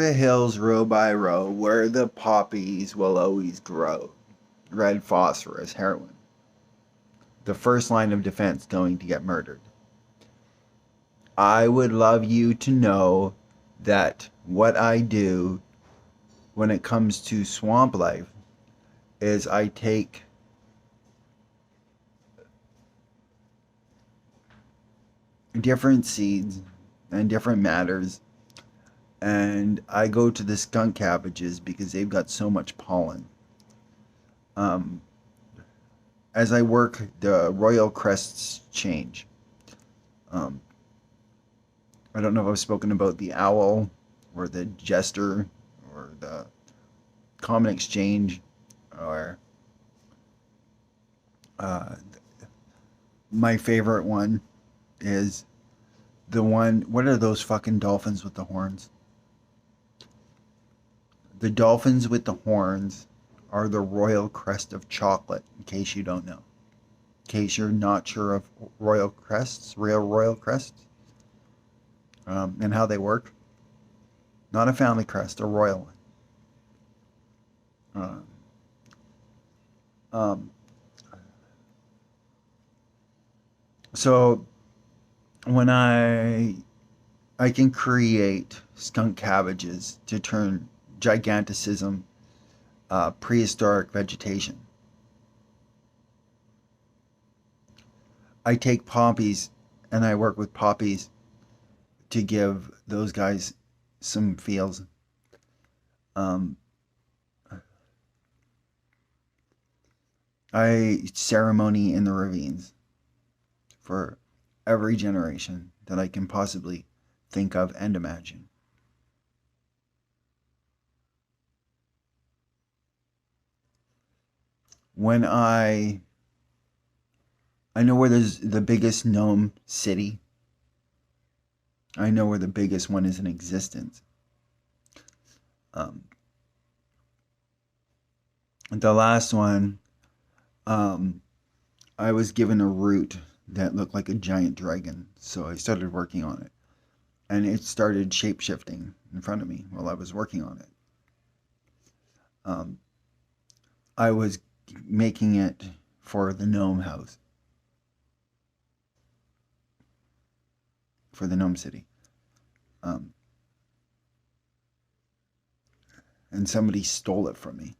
the hills row by row, where the poppies will always grow. Red phosphorus, heroin. The first line of defense going to get murdered. I would love you to know that what I do when it comes to swamp life is I take different seeds and different matters, and I go to the skunk cabbages because they've got so much pollen. Um, as I work, the royal crests change. Um, I don't know if I've spoken about the owl or the jester or the common exchange or uh, my favorite one is the one. What are those fucking dolphins with the horns? The dolphins with the horns are the royal crest of chocolate, in case you don't know. In case you're not sure of royal crests, real royal crests, and how they work. Not a family crest, a royal one. Um, so when I can create skunk cabbages to turn giganticism prehistoric vegetation. I take poppies and I work with poppies to give those guys some feels. Um, I ceremony in the ravines for every generation that I can possibly think of and imagine. When I know where there's the biggest gnome city. I know where the biggest one is in existence. Um, the last one, um, I was given a root that looked like a giant dragon, so I started working on it. And it started shape shifting in front of me while I was working on it. Um, I was making it for the gnome house, for the gnome city. Um, and somebody stole it from me.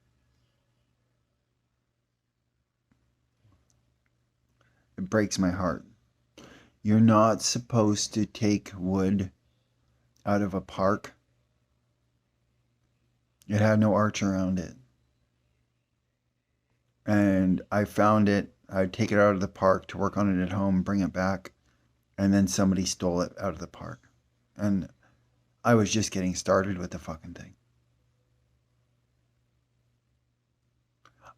It breaks my heart. You're not supposed to take wood out of a park. It had no arch around it. And I found it. I'd take it out of the park to work on it at home, bring it back, and then somebody stole it out of the park. And I was just getting started with the fucking thing.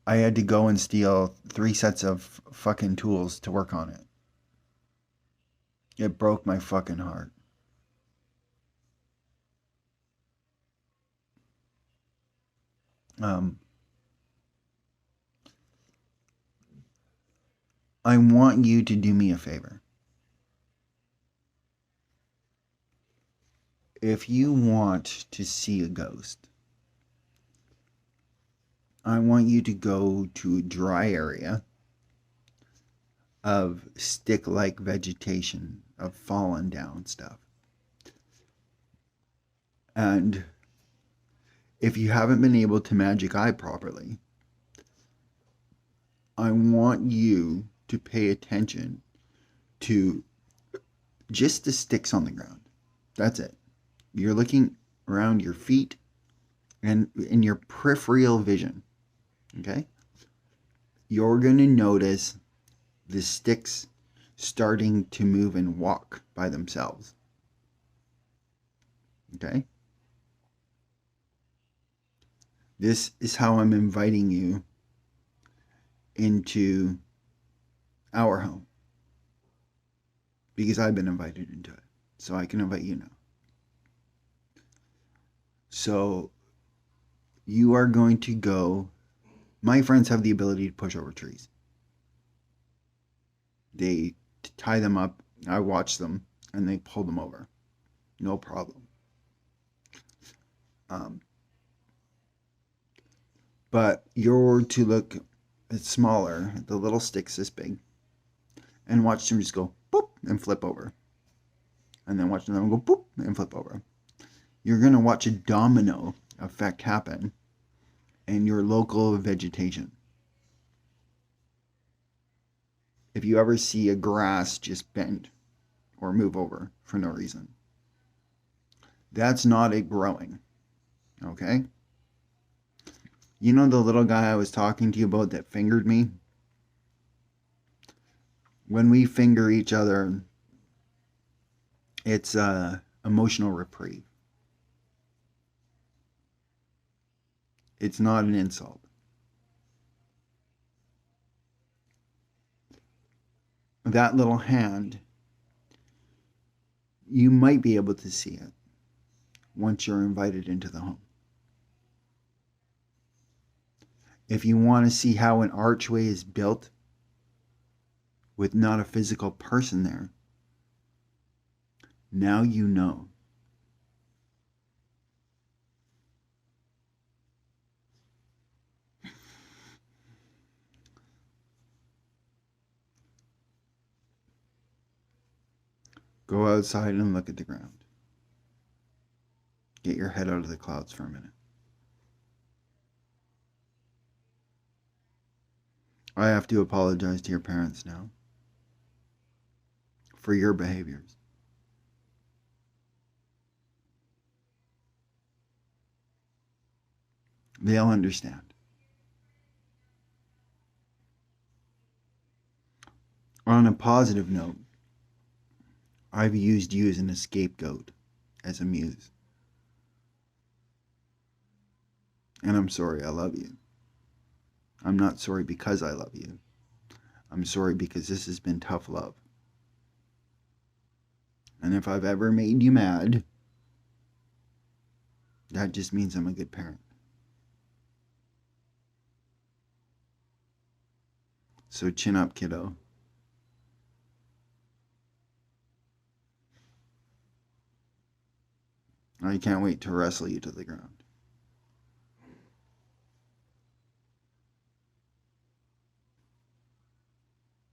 I had to go and steal 3 sets of fucking tools to work on it. It broke my fucking heart. Um, I want you to do me a favor. If you want to see a ghost, I want you to go to a dry area of stick like vegetation, of fallen down stuff. And if you haven't been able to magic eye properly, I want you to pay attention to just the sticks on the ground. That's it. You're looking around your feet and in your peripheral vision. Okay? You're going to notice the sticks starting to move and walk by themselves. Okay? This is how I'm inviting you into our home. Because I've been invited into it. So I can invite you now. So you are going to go. My friends have the ability to push over trees. They tie them up. I watch them and they pull them over. No problem. Um, but you're to look at smaller, the little sticks this big, and watch them just go boop and flip over. And then watch them go boop and flip over. You're going to watch a domino effect happen in your local vegetation. If you ever see a grass just bend or move over for no reason, that's not it growing. Okay? You know the little guy I was talking to you about that fingered me? When we finger each other, it's emotional reprieve. It's not an insult. That little hand, you might be able to see it once you're invited into the home. If you want to see how an archway is built with not a physical person there, now you know. Go outside and look at the ground. Get your head out of the clouds for a minute. I have to apologize to your parents now for your behaviors. They'll understand. On a positive note, I've used you as a scapegoat, as a muse. And I'm sorry, I love you. I'm not sorry because I love you. I'm sorry because this has been tough love. And if I've ever made you mad, that just means I'm a good parent. So chin up, kiddo. I can't wait to wrestle you to the ground.